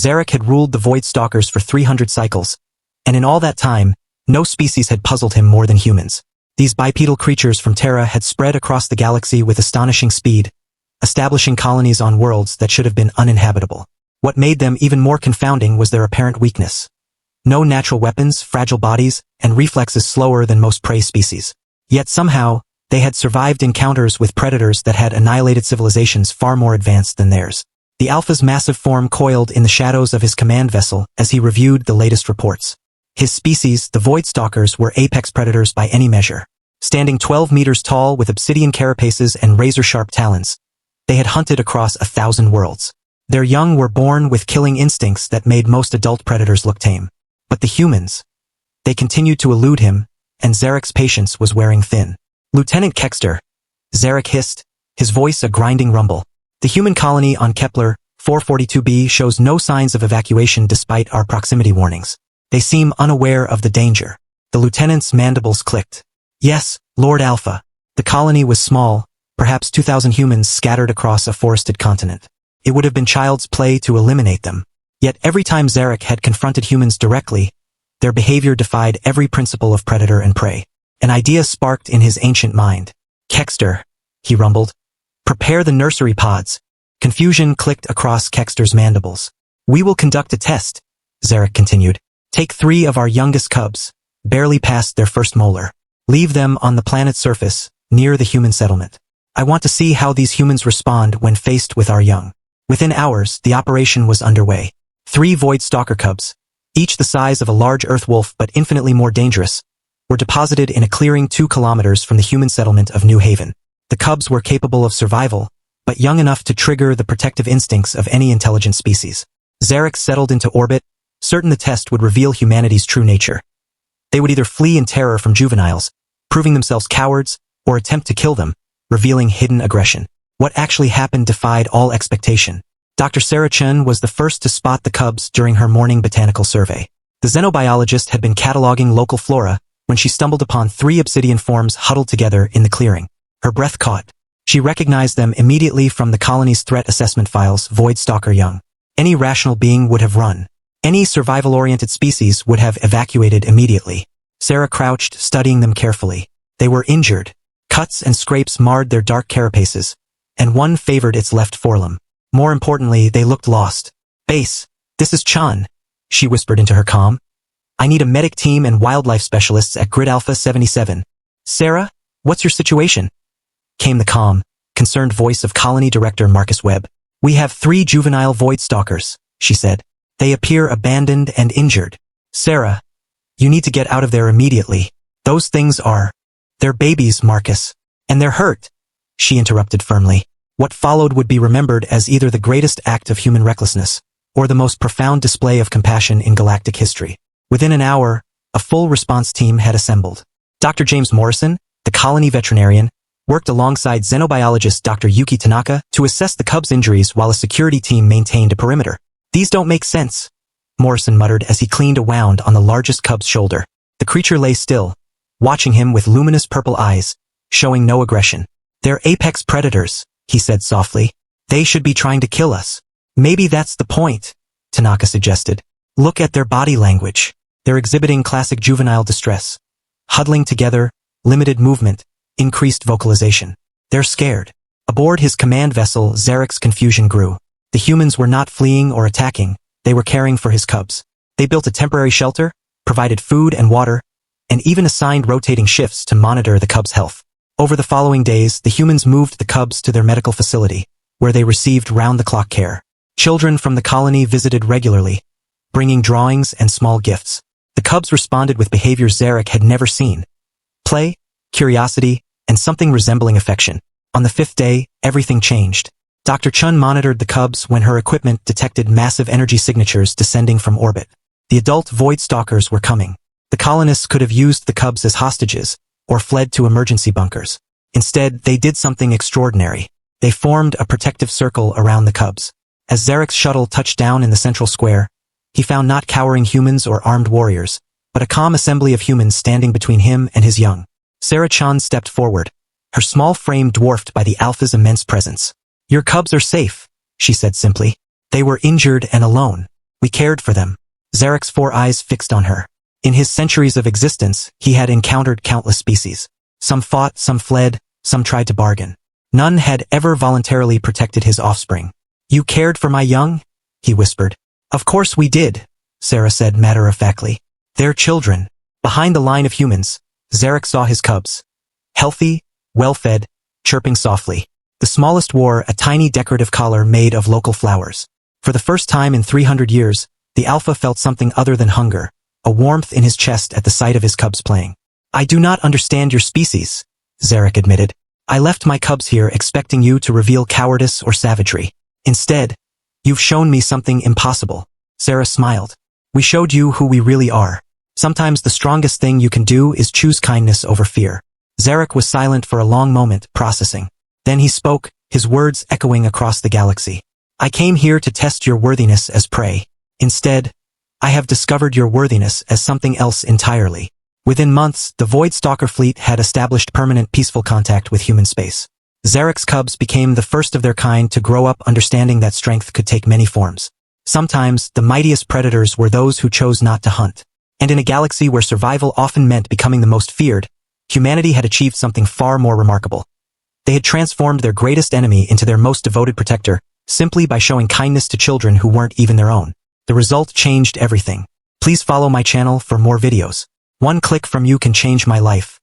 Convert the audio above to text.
Zarac had ruled the Void Stalkers for 300 cycles, and in all that time, no species had puzzled him more than humans. These bipedal creatures from Terra had spread across the galaxy with astonishing speed, establishing colonies on worlds that should have been uninhabitable. What made them even more confounding was their apparent weakness. No natural weapons, fragile bodies, and reflexes slower than most prey species. Yet somehow, they had survived encounters with predators that had annihilated civilizations far more advanced than theirs. The Alpha's massive form coiled in the shadows of his command vessel as he reviewed the latest reports. His species, the Void Stalkers, were apex predators by any measure. Standing 12 meters tall with obsidian carapaces and razor-sharp talons, they had hunted across 1,000 worlds. Their young were born with killing instincts that made most adult predators look tame. But the humans, they continued to elude him, and Zarac's patience was wearing thin. Lieutenant Kexter, Zarac hissed, his voice a grinding rumble. The human colony on Kepler 442b shows no signs of evacuation despite our proximity warnings. They seem unaware of the danger. The lieutenant's mandibles clicked. Yes, Lord Alpha. The colony was small, perhaps 2,000 humans scattered across a forested continent. It would have been child's play to eliminate them. Yet every time Zarac had confronted humans directly, their behavior defied every principle of predator and prey. An idea sparked in his ancient mind. Kexter, he rumbled. Prepare the nursery pods. Confusion clicked across Kexter's mandibles. We will conduct a test, Zarac continued. Take 3 of our youngest cubs, barely past their first molar. Leave them on the planet's surface, near the human settlement. I want to see how these humans respond when faced with our young. Within hours, the operation was underway. 3 Void Stalker cubs, each the size of a large earth wolf but infinitely more dangerous, were deposited in a clearing 2 kilometers from the human settlement of New Haven. The cubs were capable of survival, but young enough to trigger the protective instincts of any intelligent species. Zarac settled into orbit, certain the test would reveal humanity's true nature. They would either flee in terror from juveniles, proving themselves cowards, or attempt to kill them, revealing hidden aggression. What actually happened defied all expectation. Dr. Sarah Chen was the first to spot the cubs during her morning botanical survey. The xenobiologist had been cataloging local flora when she stumbled upon 3 obsidian forms huddled together in the clearing. Her breath caught. She recognized them immediately from the colony's threat assessment files, Void Stalker young. Any rational being would have run. Any survival-oriented species would have evacuated immediately. Sarah crouched, studying them carefully. They were injured. Cuts and scrapes marred their dark carapaces, and one favored its left forelimb. More importantly, they looked lost. Base, this is Chen, she whispered into her comm. I need a medic team and wildlife specialists at Grid Alpha 77. Sarah, what's your situation? Came the calm, concerned voice of Colony Director Marcus Webb. We have 3 juvenile Void Stalkers, she said. They appear abandoned and injured. Sarah, you need to get out of there immediately. Those things are... They're babies, Marcus. And they're hurt, she interrupted firmly. What followed would be remembered as either the greatest act of human recklessness, or the most profound display of compassion in galactic history. Within an hour, a full response team had assembled. Dr. James Morrison, the colony veterinarian, worked alongside xenobiologist Dr. Yuki Tanaka to assess the cubs' injuries while a security team maintained a perimeter. These don't make sense, Morrison muttered as he cleaned a wound on the largest cub's shoulder. The creature lay still, watching him with luminous purple eyes, showing no aggression. They're apex predators, he said softly. They should be trying to kill us. Maybe that's the point, Tanaka suggested. Look at their body language. They're exhibiting classic juvenile distress. Huddling together, limited movement, increased vocalization. They're scared. Aboard his command vessel, Zarac's confusion grew. The humans were not fleeing or attacking, they were caring for his cubs. They built a temporary shelter, provided food and water, and even assigned rotating shifts to monitor the cubs' health. Over the following days, the humans moved the cubs to their medical facility, where they received round-the-clock care. Children from the colony visited regularly, bringing drawings and small gifts. The cubs responded with behaviors Zarac had never seen. Play, curiosity, and something resembling affection. On the 5th day, everything changed. Dr. Chen monitored the cubs when her equipment detected massive energy signatures descending from orbit. The adult Void Stalkers were coming. The colonists could have used the cubs as hostages, or fled to emergency bunkers. Instead, they did something extraordinary. They formed a protective circle around the cubs. As Zarac's shuttle touched down in the central square, he found not cowering humans or armed warriors, but a calm assembly of humans standing between him and his young. Sarah Chen stepped forward, her small frame dwarfed by the Alpha's immense presence. Your cubs are safe, she said simply. They were injured and alone. We cared for them. Zarac's 4 eyes fixed on her. In his centuries of existence, he had encountered countless species. Some fought, some fled, some tried to bargain. None had ever voluntarily protected his offspring. You cared for my young? He whispered. Of course we did, Sarah said matter-of-factly. They're children. Behind the line of humans, Zarac saw his cubs. Healthy, well-fed, chirping softly. The smallest wore a tiny decorative collar made of local flowers. For the first time in 300 years, the alpha felt something other than hunger, a warmth in his chest at the sight of his cubs playing. I do not understand your species, Zarac admitted. I left my cubs here expecting you to reveal cowardice or savagery. Instead, you've shown me something impossible. Sarah smiled. We showed you who we really are. Sometimes the strongest thing you can do is choose kindness over fear. Zarac was silent for a long moment, processing. Then he spoke, his words echoing across the galaxy. I came here to test your worthiness as prey. Instead, I have discovered your worthiness as something else entirely. Within months, the Void Stalker fleet had established permanent peaceful contact with human space. Zarac's cubs became the first of their kind to grow up understanding that strength could take many forms. Sometimes, the mightiest predators were those who chose not to hunt. And in a galaxy where survival often meant becoming the most feared, humanity had achieved something far more remarkable. They had transformed their greatest enemy into their most devoted protector, simply by showing kindness to children who weren't even their own. The result changed everything. Please follow my channel for more videos. One click from you can change my life.